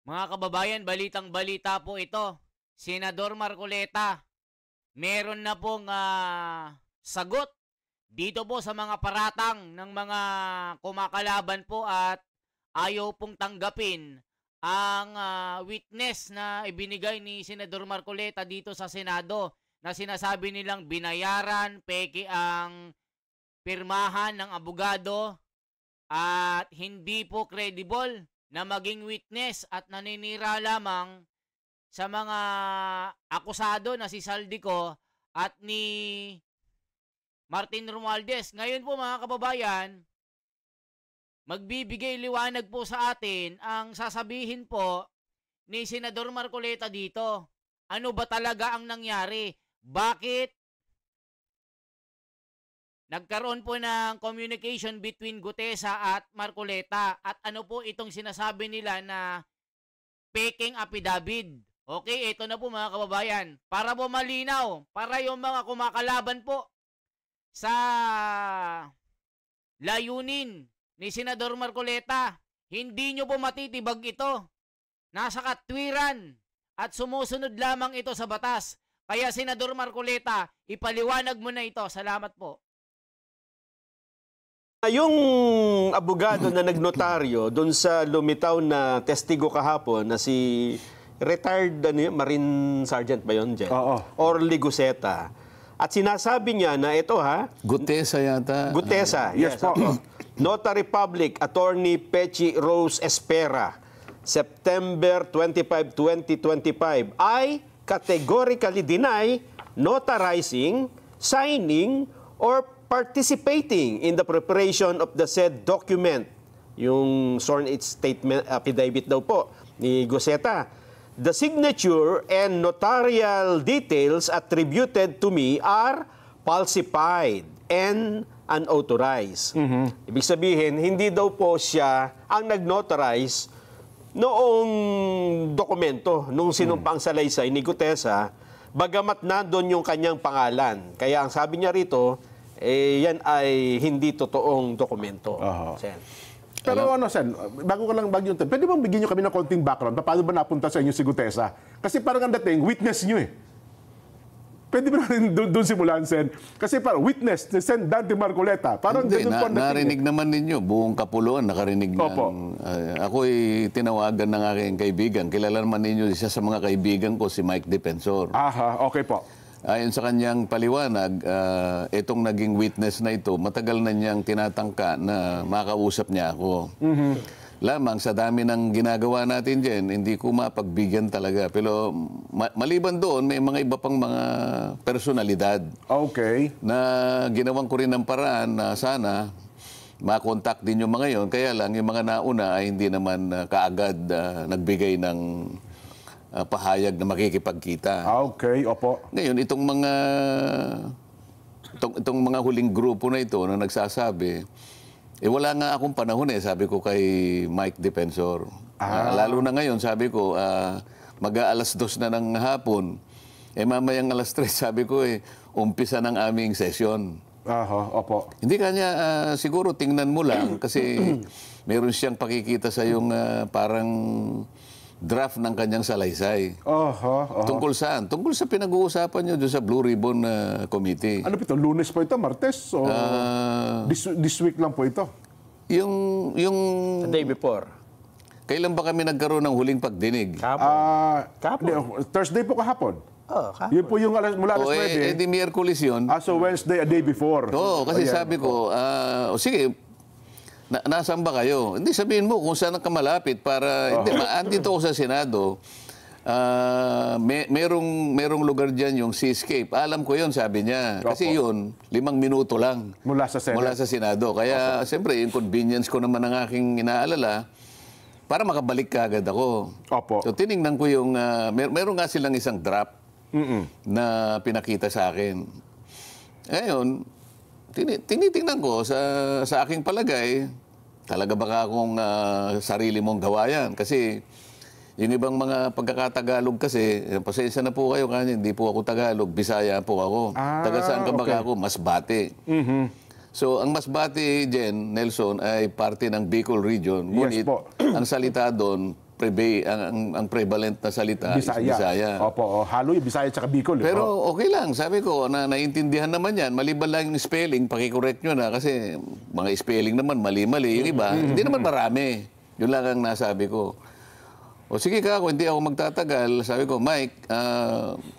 Mga kababayan, balitang-balita po ito. Senador Marcoleta, meron na pong sagot dito po sa mga paratang ng mga kumakalaban po at ayaw pong tanggapin ang witness na ibinigay ni Senador Marcoleta dito sa Senado na sinasabi nilang binayaran, peke ang pirmahan ng abogado at hindi po credible na maging witness at naninira lamang sa mga akusado na si Saldico at ni Martin Romualdez. Ngayon po mga kababayan, magbibigay liwanag po sa atin ang sasabihin po ni Senador Marcoleta dito. Ano ba talaga ang nangyari? Bakit nagkaroon po ng communication between Gutesa at Marcoleta? At ano po itong sinasabi nila na peking affidavit? Okay, ito na po mga kababayan. Para po malinaw, para yung mga kumakalaban po sa layunin ni Senador Marcoleta, hindi nyo po matitibag ito. Nasa katwiran at sumusunod lamang ito sa batas. Kaya Senador Marcoleta, ipaliwanag mo na ito. Salamat po. Yung abogado na nagnotaryo doon sa lumitaw na testigo kahapon na si retired Marine Sergeant ba yun, Jen? Oo. Orly Guseta. At sinasabi niya na ito Gutesa yata. Gutesa, yes po. Notary Public Attorney Pechi Rose Espera, September 25, 2025, ay categorically deny notarizing, signing, or participating in the preparation of the said document. Yung sworn statement affidavit daw po ni Guseta. The signature and notarial details attributed to me are falsified and unauthorized. Ibig sabihin, hindi daw po siya ang nag-notarize noong dokumento, nung sinumpang salaysay ni Gutesa, bagamat nandun yung kanyang pangalan. Kaya ang sabi niya rito, yan ay hindi totoong dokumento. Sen. Pero Sen, bago ka lang bagyo, pwede bang bigyan nyo kami ng konting background? Paano ba napunta sa inyo si Gutesa? Kasi parang ang dating, witness nyo eh. Pwede ba natin doon simulan, Sen? Kasi parang witness, Sen Dante Marcoleta. Parang hindi, ganun po ang dating. narinig naman ninyo, buong Kapuluan nakarinig Opo. ng... ako'y tinawagan ng aking kaibigan. Kilala naman ninyo isa sa mga kaibigan ko, si Mike Defensor. Aha, okay po. Ayon sa kanyang paliwanag, itong naging witness na ito, matagal na niyang tinatangka na makausap niya ako. Lamang sa dami ng ginagawa natin dyan, hindi ko mapagbigyan talaga. Pero maliban doon, may mga iba pang mga personalidad. Okay. Na ginawan ko rin ng paraan na sana makontak din yung mga yon. Kaya lang, yung mga nauna ay hindi naman kaagad nagbigay ng pahayag na makikipagkita. Okay, opo. Ngayon, itong mga huling grupo na ito na nagsasabi, wala nga akong panahon sabi ko kay Mike Defensor. Lalo na ngayon, sabi ko, mag-aalas 2 na ng hapon, mamayang alas 3, sabi ko, umpisa ng aming session. Opo. Hindi kanya, siguro tingnan mo lang kasi meron siyang pakikita sa yung parang draft ng kanyang salaysay. Tungkol saan? Tungkol sa pinag-uusapan nyo doon sa Blue Ribbon Committee. Ano po ito? Lunes po ito? Martes? O this week lang po ito? Yung The day before. Kailan ba kami nagkaroon ng huling pagdinig? Kahapon. Thursday po kahapon. Kahapon. Yun po yung mula alas 9. Di Miyerkules yun. So Wednesday, a day before. Oo, kasi sabi ko, sige, nasaan ba kayo? Hindi, sabihin mo kung saan ka malapit para... Hindi, andito ako sa Senado. Merong lugar dyan yung Seascape. Alam ko yun, sabi niya. Kasi yun, 5 minuto lang. Mula sa Senado. Mula sa Senado. Kaya, siyempre, inconvenience ko naman ang aking inaalala para makabalik ka agad ako. Opo. So, tinignan ko yung... meron nga silang isang draft na pinakita sa akin. Ngayon, tinitingnan ko sa aking palagay, talaga baka akong sarili mong gawa yan. Kasi yung ibang mga pagkakatagalog kasi, pasensya na po kayo kasi hindi po ako Tagalog, Bisaya po ako. Taga saan ka baka ako? Masbate. So ang Masbate, Jen, Nelson, ay parte ng Bicol Region. Ngunit Yes po. ang salita doon, ang prevalent na salita is Bisaya. Opo, halo yung Bisaya at Bicol. Pero okay lang, sabi ko, naiintindihan naman yan. Maliban lang yung spelling, pakicorrect nyo na kasi mga spelling naman, mali-mali. Yung iba, hindi naman marami. Yun lang ang nasabi ko. O sige ka, kung hindi ako magtatagal, sabi ko, Mike,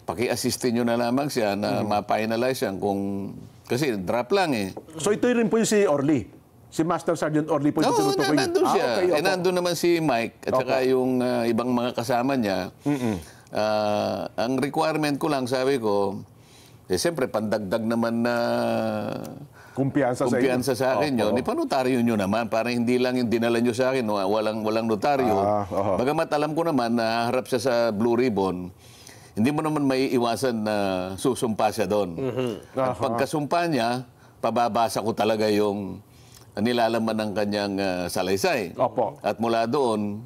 paki-assistin nyo na lamang siya na ma-finalize yan kasi drop lang eh. So ito rin po yung si Orly. Si Master Sergeant Orly po yung tinutukoy. Nandun siya. Okay, nandun naman si Mike at saka yung ibang mga kasama niya. Ang requirement ko lang, sabi ko, siyempre, pandagdag naman na kumpiyansa sa akin yun. Ipanotaryo nyo naman para hindi lang yung dinala nyo sa akin, walang notaryo. Bagamat alam ko naman na harap siya sa Blue Ribbon, hindi mo naman may iwasan na susumpa siya doon. At pagkasumpa niya, pababasa ko talaga yung nilalaman ng kanyang salaysay. At mula doon,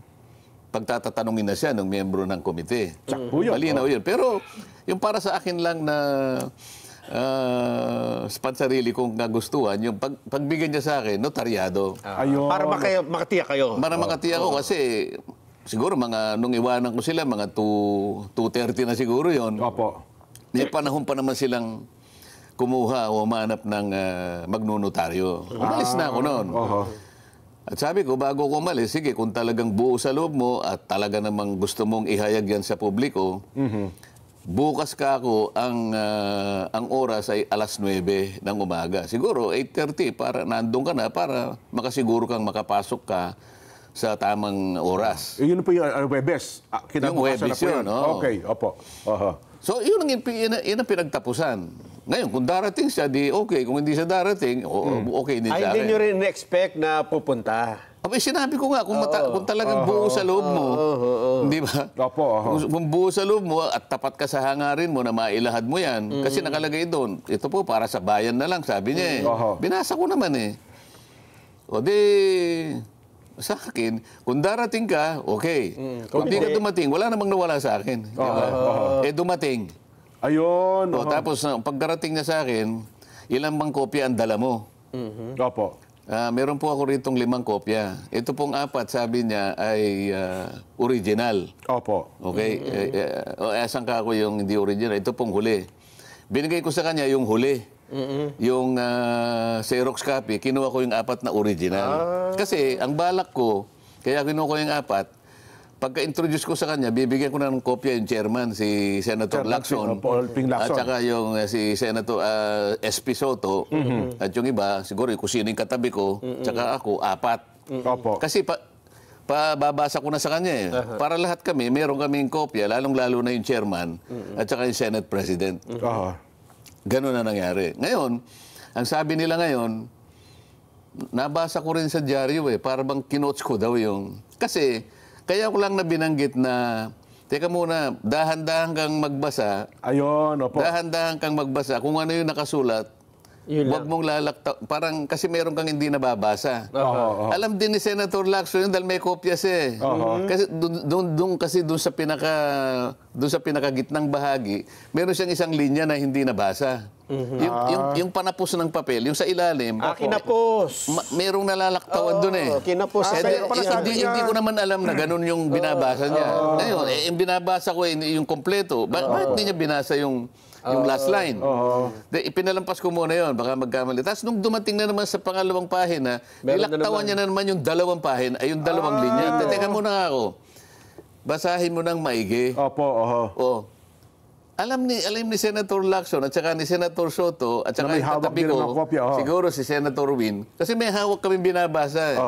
pagtatatanungin na siya ng miyembro ng komite. Malinaw yun. Pero yung para sa akin lang na pansarili kong nagustuhan, yung pagbigyan niya sa akin, notaryado. Para makatiyak kayo. Para makatiyak ko kasi siguro nung iwanan ko sila, mga 2:30 na siguro yon. May panahon pa naman silang kumuha o humanap ng magnunotaryo. Umalis na ako noon. At sabi ko, bago ko umalis, sige, kung talagang buo sa loob mo at talaga namang gusto mong ihayag yan sa publiko, bukas ka ako, ang oras ay 9:00 ng umaga. Siguro 8:30 para nandun ka na para makasiguro kang makapasok ka sa tamang oras. Yun po yung Webes. Yung Webes yun. Okay, opo. So, yun ang pinagtapusan. Ngayon, kung darating siya, di okay. Kung hindi siya darating, okay din sa akin. Hindi nyo rin na-expect na pupunta? Sinabi ko nga, kung talagang buo sa loob mo, di ba? Kung buo sa loob mo at tapat ka sa hangarin mo na mailahad mo yan, kasi nakalagay doon, ito po para sa bayan na lang, sabi niya eh. Binasa ko naman eh. O di, sa akin, kung darating ka, okay. Kung di ka dumating, wala namang nawala sa akin. Diba? Dumating. Ayun. Tapos, pagdarating niya sa akin, ilang bang kopya ang dala mo? Meron po ako ritong 5 kopya. Ito pong 4, sabi niya, ay original. Okay? Asan ka ako yung hindi original? Ito pong huli. Binigay ko sa kanya yung huli. Yung Xerox copy, kinuha ko yung 4 na original. Kasi ang balak ko, kaya kinuha ko yung 4, pagka-introduce ko sa kanya, bibigyan ko na ng kopya yung chairman, si Senator Lacson. At saka yung si Senator SP Soto. At yung iba, siguro yung kusining katabi ko, saka ako, 4. Kasi babasa ko na sa kanya eh. Para lahat kami, meron kaming kopya, lalong-lalo na yung chairman at saka yung Senate President. Ganun na nangyari. Ngayon, ang sabi nila ngayon, nabasa ko rin sa dyaryo eh, para bang kinotes ko daw yung... Kasi, kaya ko lang na binanggit na, teka muna, dahan-dahan kang magbasa. Dahan-dahan kang magbasa. Kung ano yung nakasulat, huwag mong lalakta. Parang, kasi meron kang hindi nababasa. Alam din ni Senator Lacson yun dahil may kopya siya eh. Kasi doon sa pinakagitnang bahagi, meron siyang isang linya na hindi nabasa. Yung panapos ng papel, yung sa ilalim. Kinapos. Merong nalalaktawan doon eh. Kinapos. Hindi ko naman alam na ganun yung binabasa niya. Ngayon, yung binabasa ko yung kompleto. Bakit hindi niya binasa yung last line? Ipinalampas ko muna yun, baka magkamali. Tapos nung dumating na naman sa pangalawang pahina, nilaktawan niya na naman yung 2 pahina, ay yung 2 linya. Teka muna nga ako. Basahin mo ng maigi. Alam ni Senator Lacson at saka ni Senator Soto at saka yung katabi ko, siguro si Senator Win, kasi may hawak kami binabasa.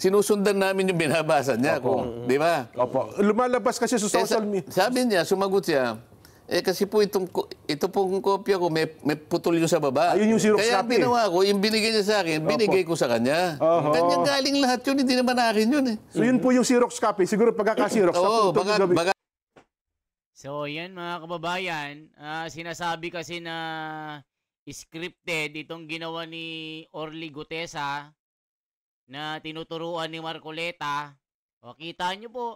Sinusundan namin yung binabasa niya. Di ba? Lumalabas kasi sa social media. Sabi niya, sumagot siya, kasi po ito pong kopya ko, may putol yung sa baba. Ayun yung Xerox Kaya copy. Kaya ko, yung binigay niya sa akin, binigay ko sa kanya. Kanya galing lahat yun, hindi naman akin yun eh. So yun po yung Xerox copy. Siguro pagkaka-Xerox. So, yan mga kababayan, sinasabi kasi na scripted itong ginawa ni Orly Gutesa na tinuturuan ni Marcoleta. O, kita nyo po,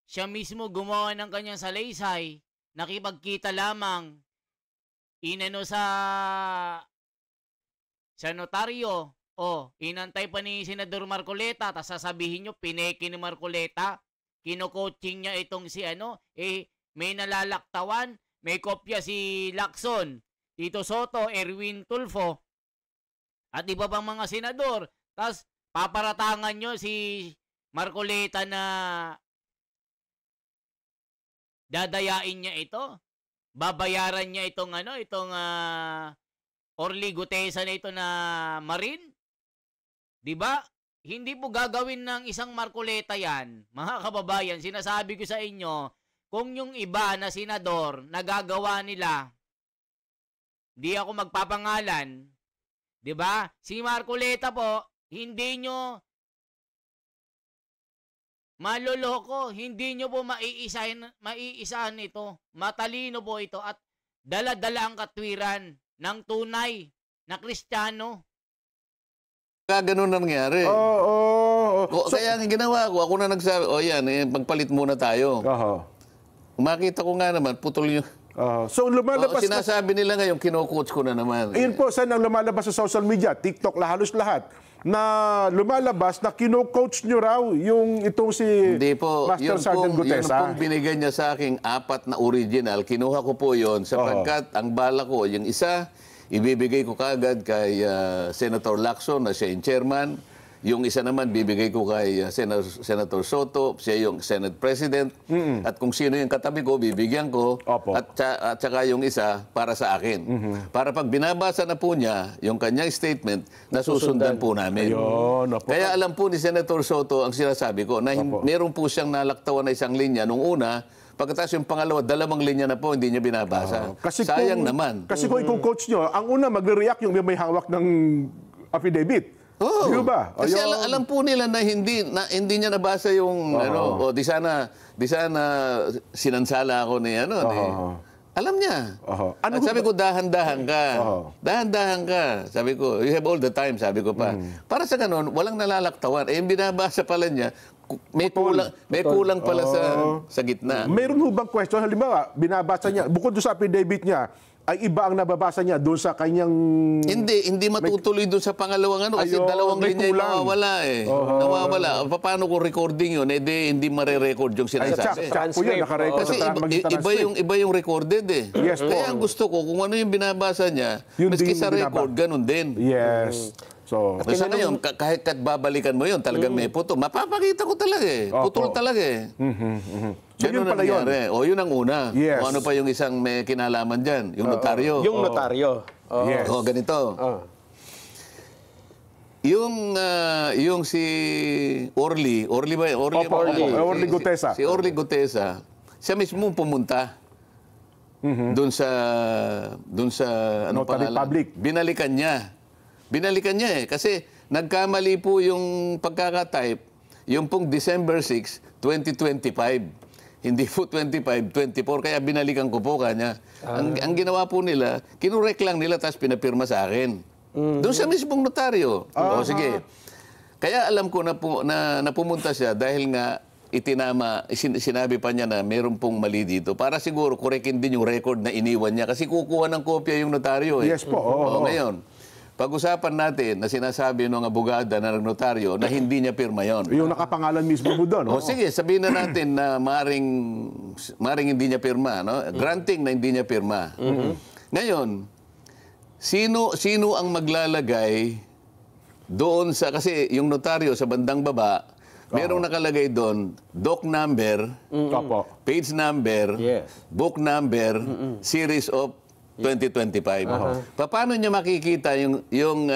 siya mismo gumawa ng kanyang salaysay, nakipagkita lamang, inano sa notaryo, inantay pa ni Senador Marcoleta, tapos sasabihin nyo, pineke ni Marcoleta. kino-coaching niya itong si may nalalaktawan, may kopya si Lacson, Tito Soto, Erwin Tulfo, at iba pang mga senador. Tapos paparatangan nyo si Marcoleta na dadayain niya ito. Babayaran niya itong Orly Gutesa na ito na Marine. 'Di ba? Hindi po gagawin ng isang Marcoleta 'yan. Mga kababayan, sinasabi ko sa inyo, kung yung iba na senador nagagawa nila, di ako magpapangalan, 'di ba? Si Marcoleta po, hindi nyo maloloko, hindi nyo po maiisahan ito. Matalino po ito at dala-dala ang katwiran ng tunay na Kristiyano. Kaya ganun nangyari. Kaya ang ginawa ko, ako na nagsabi, magpalit muna tayo. Makita ko nga naman, putol yung... So lumalabas sinasabi nila ngayon, kino-coach ko na naman. Ayun po, saan ang lumalabas sa social media, TikTok, halos lahat, na lumalabas na kino-coach nyo raw itong si Hindi po, Master Sergeant Gutesa. Yun pong binigay niya sa aking 4 na original, kinuha ko po yon sapagkat ang bala ko, yung isa, ibibigay ko kagad kay Senator Lacson na siya yung chairman. Yung isa naman, bibigay ko kay Senator Soto, siya yung Senate President. At kung sino yung katabi ko, bibigyan ko. At saka yung isa, para sa akin. Para pag binabasa na po niya, yung kanyang statement, nasusundan po namin. Kaya alam po ni Senator Soto ang sinasabi ko, na meron po siyang nalaktawan na isang linya nung una, pagkatapos yung pangalawa, 2 linya na po, hindi niya binabasa. Sayang naman. Kasi kung i-coach nyo, ang una magre-react yung may hawak ng affidavit. Di ba? Kasi alam po nila na hindi niya nabasa yung di sana sinansala ako ni alam niya. At sabi ko, dahan-dahan ka. Dahan-dahan ka. Sabi ko, you have all the time, sabi ko pa. Para sa ganun, walang nalalaktawan. Yung binabasa pala niya, may kulang pala sa gitna. Meron ho bang question? Halimbawa, binabasa niya, bukod doon sa affidavit niya, ay iba ang nababasa niya doon sa kanyang... Hindi matutuloy doon sa pangalawang kasi 2 linya yung nawawala eh. Nawawala. Paano kung recording yun? Hindi mare-record yung sinasabi. Kasi iba yung recorded eh. Kaya ang gusto ko, kung ano yung binabasa niya, maski sa record, ganun din. Yes. So ngayon, kahit babalikan mo yun, talagang may puto. Mapapakita ko talaga eh. Putol talaga eh. So yun pala yun. Yun ang una. O ano pa yung isang may kinalaman dyan? Yung notaryo. Yung notaryo. Yes. Ganito. Yung si Orly ba? Orly Gutesa. Si Orly Gutesa, siya mismo pumunta doon sa ano Notary Public. Binalikan niya kasi nagkamali po yung pagkakatype, yung pong December 6, 2025. Hindi po 25, 24, kaya binalikan ko po kanya. Ang ginawa po nila, kinurek lang nila tapos pinapirma sa akin. Doon sa mismong notaryo. Sige. Kaya alam ko na pumunta siya dahil nga sinabi pa niya na meron pong mali dito. Para siguro korekin din yung record na iniwan niya kasi kukuha ng kopya yung notaryo. Yes po. Ngayon, pag-usapan natin na sinasabi ng abogada na notaryo na hindi niya pirma yon. Yung nakapangalan mismo mo doon. Sige, sabihin na natin na maring hindi niya pirma. Granting na hindi niya pirma. Ngayon, sino ang maglalagay doon kasi yung notaryo sa bandang baba, merong nakalagay doon, doc number, page number, book number, series of 2025. Paano niya makikita yung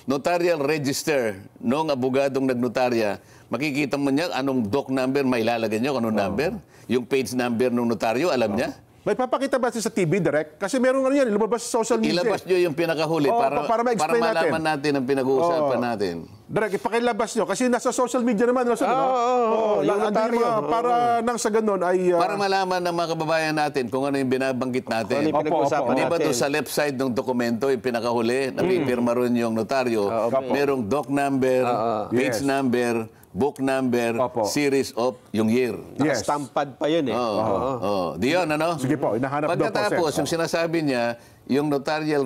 notarial register ng abogadong nagnotarya? Makikita mo niya anong doc number may ilalagay niyo, anong number? Yung page number ng notaryo, alam niya? May papakita ba sa TV direct? Kasi meron nga yan, lumabas sa social media. Ilabas niyo yung pinakahuli para malaman natin ang pinag-uusapan natin. Direct, ipakilabas nyo. Kasi nasa social media naman. Yung notaryo. Para nang sa ganun ay... para malaman ng mga kababayan natin kung ano yung binabanggit natin. Ano yung pinag-uusapan natin. Di ba doon sa left side ng dokumento, yung pinakahuli, napipirma rin yung notaryo, merong doc number, page number, book number, series of yung year. Nakastampad pa yun eh. Di yun, ano? Sige po, inahanap daw po. Pagkatapos, yung sinasabi niya, yung notarial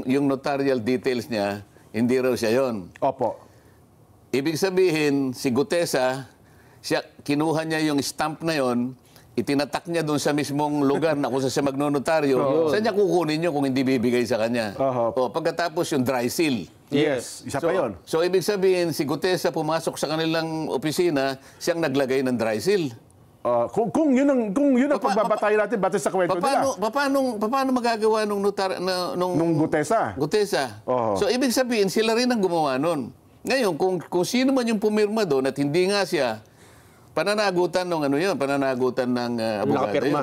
yung notarial details niya, hindi raw siya yun. Opo. Ibig sabihin, si Gutesa, kinuha niya yung stamp na yon, itinatak niya doon sa mismong lugar na kung saan siya magnonotaryo, saan niya kukunin yun kung hindi bibigay sa kanya? O, pagkatapos yung dry seal. Yes, isa pa yun. So, ibig sabihin, si Gutesa pumasok sa kanilang opisina, siyang naglagay ng dry seal. Kung yun ang pagbabatayan natin batay sa kwento nila. Paano magagawa nung Nung Gutesa. Gutesa? So, ibig sabihin, sila rin ang gumawa nun. Ngayon, kung sino man yung pumirma doon at hindi nga siya, pananagutan ng pananagutan ng abogado. Nakapirma.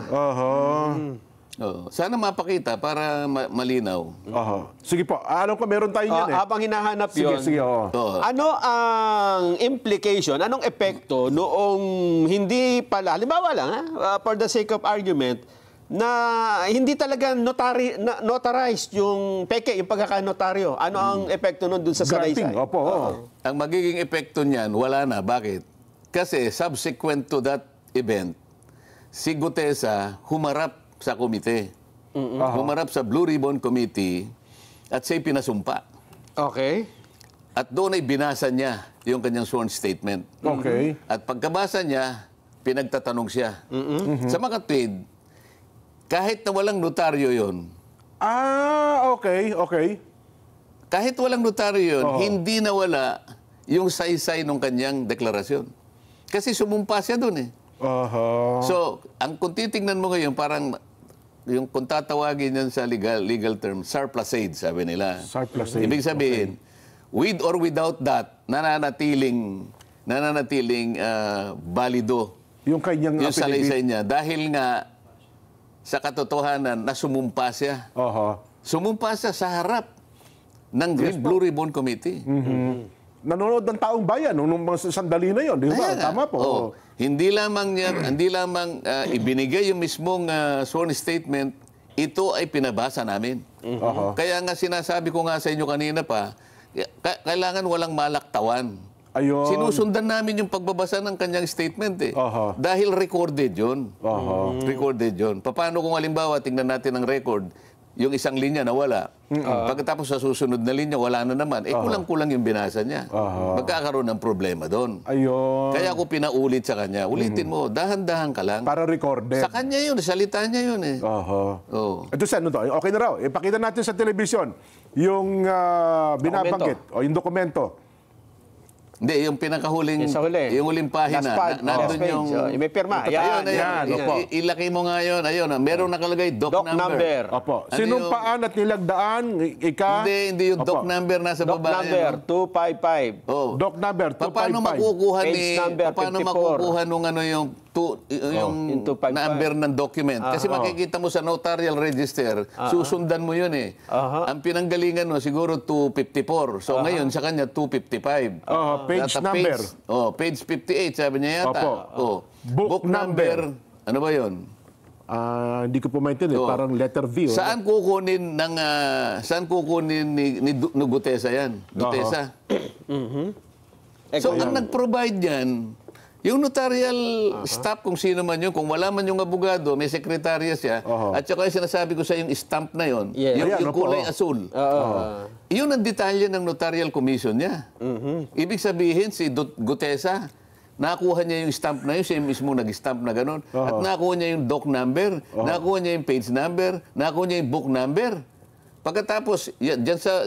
Sana mapakita para malinaw. Sige po, alam ko meron tayo yan Habang hinahanap yun, Sige, ano ang implication, anong epekto noong hindi pala, halimbawa lang, for the sake of argument, na hindi talaga notarized yung peke, yung pagkakanotaryo. Ano ang epekto nun dun sa salaysay? Granting, opo. Ang magiging epekto niyan, wala na. Bakit? Kasi subsequent to that event, si Gutesa humarap sa komite. Humarap sa Blue Ribbon Committee at siya'y pinasumpa. Okay. At doon ay binasa niya yung kanyang sworn statement. Okay. At pagkabasa niya, pinagtatanong siya. Sa makatwid, kahit na walang notaryo yon, okay. kahit walang notaryo yun, hindi nawala yung saysay ng kanyang deklarasyon. Kasi sumumpa siya doon eh. So, kung titingnan mo ngayon, parang yung kung tatawagin yan sa legal term, surplusage, sabi nila. Surplusage. Ibig sabihin, with or without that, nananatiling balido Yung kanyang yung salaysay niya. Dahil nga, sa katotohanan, na sumumpa siya. Sumumpa siya sa harap ng Blue Ribbon Committee. Nanonood ng taong bayan nung mga sandali na yon, di ba? Tama po. Hindi lamang ibinigay yung mismong sworn statement, ito ay pinabasa namin. Kaya nga sinasabi ko nga sa inyo kanina pa, kailangan walang malaktawan. Ayun. Sinusundan namin yung pagbabasa ng kanyang statement eh. Dahil recorded yun. Recorded yun. Paano kung halimbawa, tingnan natin ang record, yung isang linya nawala. Pagkatapos sa susunod na linya, wala na naman. Kulang-kulang yung binasa niya. Magkakaroon ng problema doon. Ayun. Kaya ako pinaulit sa kanya. Ulitin mo, dahan-dahan ka lang. Para recorded. Sa kanya yun, salita niya yun eh. Ito sa okay na raw. Ipakita natin sa telebisyon yung binabanggit o yung dokumento. Hindi, yung pinakahuling, yung huling pahina. Nandun yung... may pirma. Yan. Ilaki mo nga yun. Ayun, meron nakalagay doc number. Opo. Sinumpaan at nilagdaan, Hindi yung doc number nasa Doc baba. number 255. Doc number 255. Paano makukuha Page number 54. nung yung number ng document? Kasi makikita mo sa notarial register, susundan mo yun eh. Ang pinanggalingan mo siguro 254. So ngayon sa kanya 255. Page number. Page 58 sabi niya yata. Book number. Ano ba yun? Hindi ko po maintindihan. Parang letter V. Saan kukunin ni Gutesa yan? Gutesa. So ang nag-provide yan, yung notarial staff, kung sino man yun, kung wala man yung abogado, may sekretarya siya, at saka yung sinasabi ko sa yung stamp na yun, yung kulay asul. Yun ang detalye ng notarial commission niya. Ibig sabihin, si Gutesa, nakuha niya yung stamp na yun, siya mismo nag-stamp na gano'n, at nakuha niya yung doc number, nakuha niya yung page number, nakuha niya yung book number. Pagkatapos, dyan sa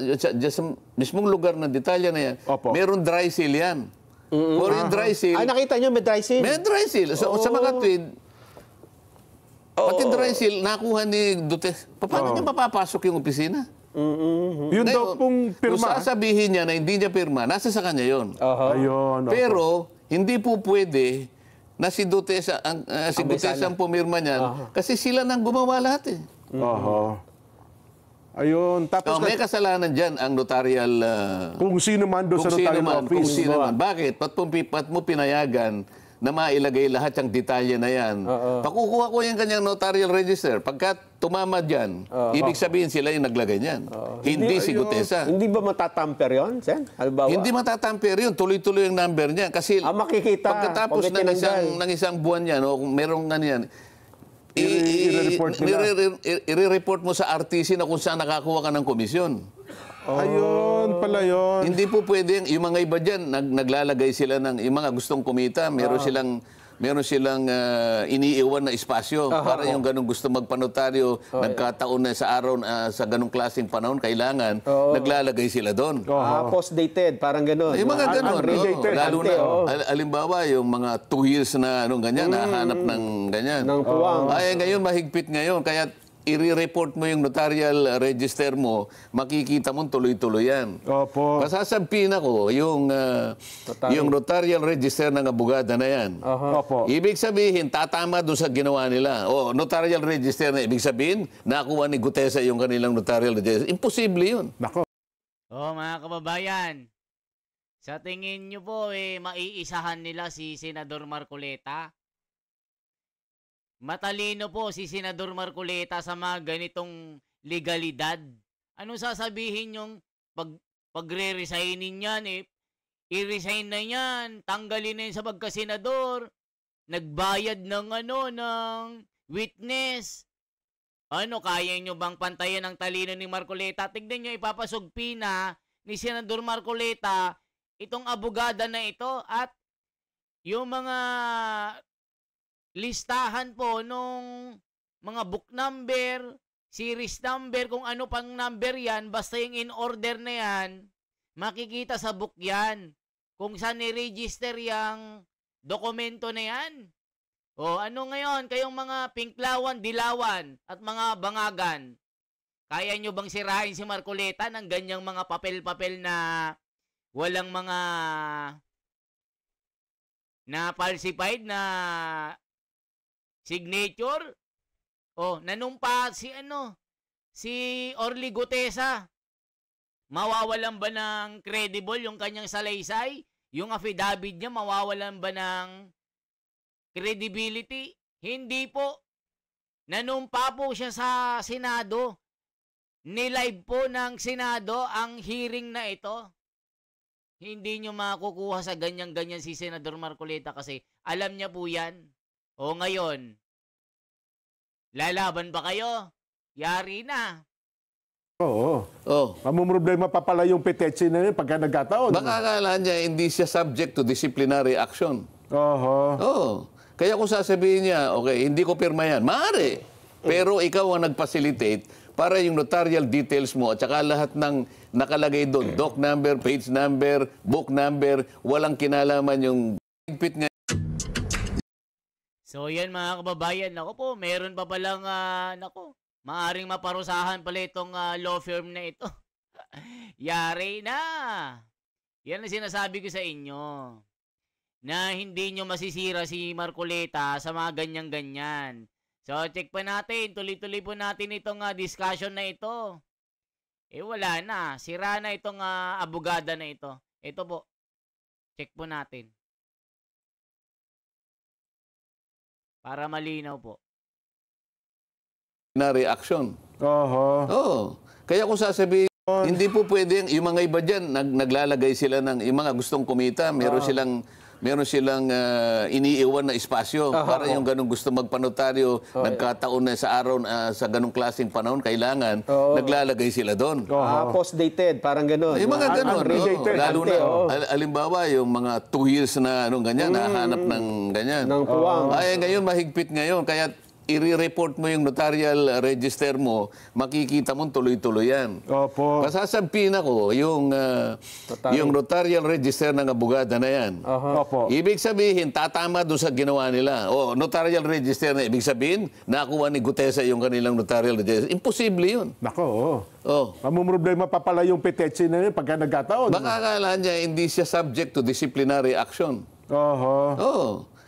mismong lugar ng detalye na yan, meron dry seal yan. Or yung dry seal. Nakita niyo may dry seal? May dry seal. So, sa mga tweet, pati dry seal, nakuha ni Duterte. Paano niya mapapasok yung opisina? Yun daw pong Kung pirma. sasabihin niya na hindi niya pirma, nasa sa kanya yun. Ayun. Pero, hindi po pwede na si Duterte ang pumirma niyan. Kasi sila nang gumawa lahat eh. Ayun. Tapos May kasalanan dyan ang notarial... kung sino man doon sa notarial office. Kung sino man. Bakit? Pat mo pinayagan na mailagay lahat yung detalye na yan. Pakukuha ko yung kanyang notarial register. Pagka tumama dyan, ibig sabihin sila yung naglagay niyan. Hindi si Gutesa. Hindi ba matatamper yun, Sen? Halimbawa? Hindi matatamper yun. Tuloy-tuloy yung number niya. Kasi makikita. pagkatapos ng isang buwan yan, o kung merong ganyan, i-report i-report mo sa RTC na kung saan nakakuha ka ng komisyon. Ayun. pala yun. Hindi po pwedeng, yung mga iba dyan, naglalagay sila ng, yung mga gustong kumita, meron silang iniiwan na espasyo para yung ganong gusto magpanotaryo, nagkataon na sa araw, sa ganong klaseng panahon, kailangan, naglalagay sila doon. Post-dated, parang gano'n. Yung mga ganon, Undated. lalo na, alimbawa, yung mga 2 years na anong ganyan, nahanap ng ganyan. Ng puwang. Ay, ngayon, mahigpit ngayon, kaya i-report mo yung notarial register mo, makikita mo tuloy-tuloy yan. Opo. Pasasabihin ako, yung notarial register ng abogada na yan. Opo. Ibig sabihin, tatama doon sa ginawa nila. O, notarial register na ibig sabihin, nakuha ni Gutesa yung kanilang notarial register. Imposible yun. Nako. Mga kababayan, sa tingin nyo po, maiisahan nila si Senador Marcoleta? Matalino po si Senador Marcoleta sa mga ganitong legalidad. Anong sasabihin yung pagre-resignin yan? I-resign na yan, tanggalin na yan sa pagkasenador, nagbayad ng ng witness. Kaya nyo bang pantayan ang talino ni Marcoleta? Tignan nyo, ipapasugpi na ni Senador Marcoleta itong abogada na ito at yung mga listahan po nung mga book number, series number, kung ano pang number yan, basta yung in order na yan, makikita sa book yan. Kung saan ni-register yung dokumento na yan. Ano ngayon, kayong mga pinklawan, dilawan, at mga bangagan, kaya nyo bang sirahin si Marcoleta ng ganyang mga papel-papel na walang mga falsified na signature? Nanumpa si Orly Gutesa. Mawawalan ba ng credible yung kanyang salaysay? Yung affidavit niya, mawawalan ba ng credibility? Hindi po. Nanumpa po siya sa Senado. Nilive po ng Senado ang hearing na ito. Hindi nyo makukuha sa ganyan-ganyan si Senador Marcoleta kasi alam niya po yan. Ngayon, lalaban ba kayo? Yari na. Oo. Mamumroblema pa pala yung Petechi na yun pagka nagkataon. Baka akala niya hindi siya subject to disciplinary action. Kaya kung sasabihin niya, okay, hindi ko pirma yan, maaari. Pero ikaw ang nag-facilitate para yung notarial details mo at saka lahat ng nakalagay doon, doc number, page number, book number, walang kinalaman yung higpit nga. So yan mga kababayan, meron pa palang, maaring maparusahan pala itong law firm na ito. Yari na! Yan ang sinasabi ko sa inyo. Na hindi nyo masisira si Marcoleta sa mga ganyan-ganyan. So check pa natin, tuloy-tuloy po natin itong discussion na ito. Wala na, sira na itong abogada na ito. Ito po, check po natin. Para malinaw po. Na reaction. Kaya kung sasabihin, hindi po pwedeng, yung mga iba dyan, naglalagay sila ng, yung mga gustong kumita, meron silang iniiwan na espasyo para yung ganong gusto magpanotaryo, nagkataon na sa araw, sa ganong klaseng panahon, kailangan, naglalagay sila doon. Post-dated, parang gano'n. Yung mga ganon, lalo na, alimbawa, yung mga 2 years na ganyan, nahanap ng ganyan. Ng puwang. Ay, ngayon, mahigpit ngayon, kaya i-report mo yung notarial register mo, makikita mo tuloy-tuloy yan. Pasasabihin ako, yung notarial register ng abogada na yan. Ibig sabihin, tatama doon sa ginawa nila. Notarial register na ibig sabihin, nakuha ni Gutesa yung kanilang notarial register. Imposible yun. Nako, mamumroblema pa pala yung Petechi na yun pagka nagkataon. Baka akala niya hindi siya subject to disciplinary action.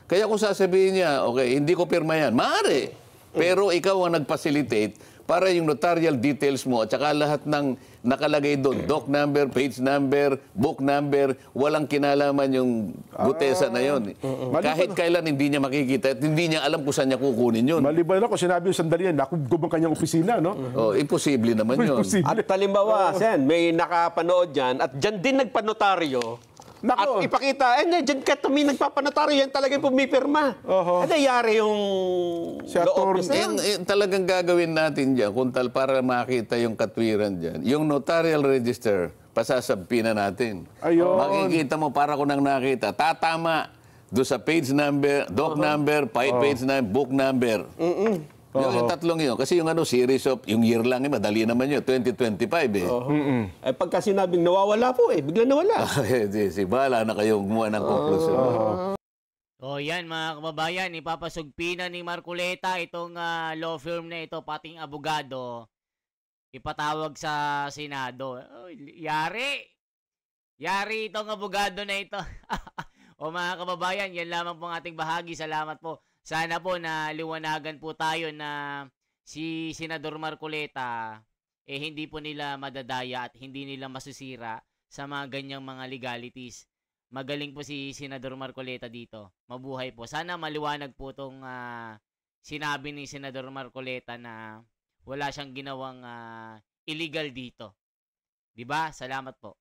Kaya kung sasabihin niya, okay, hindi ko pirma yan, maaari. Pero ikaw ang nag-facilitate para yung notarial details mo at saka lahat ng nakalagay doon, doc number, page number, book number, walang kinalaman yung Gutesa na yun. Kahit kailan hindi niya makikita at hindi niya alam kung saan niya kukunin yun. Maliban ako, sinabi yung sandali yan, nakugub ang kanyang opisina, no? Imposible naman yun. At halimbawa, Sen, may nakapanood dyan at dyan din nagpanotaryo. At ipakita, dyan ka may nagpapanotaryo, yan talagang pumipirma. Yari yung law office na yan. Talagang gagawin natin dyan, para makita yung katwiran dyan. Yung notarial register, pasasabpina natin. Ayun. Makikita mo, para ko nang nakita, tatama do sa page number, doc number, page number, book number. Yung tatlong yun. Kasi yung series of, yung year lang, madali naman yun, 2025 eh. Ay pagka sinabing nawawala po bigla nawala. Bahala na kayong gumawa ng konklusyon. O yan mga kababayan, ipapasugpina ni Marcoleta itong law firm na ito, pating abogado, ipatawag sa Senado. Oh, yari itong abogado na ito. O mga kababayan, yan lamang po ang ating bahagi. Salamat po. Sana po na liwanagan po tayo na si Senador Marcoleta hindi po nila madadaya at hindi nila masusira sa mga ganyang mga legalities. Magaling po si Senador Marcoleta dito. Mabuhay po. Sana maliwanag po itong sinabi ni Senador Marcoleta na wala siyang ginawang illegal dito. 'Di ba? Salamat po.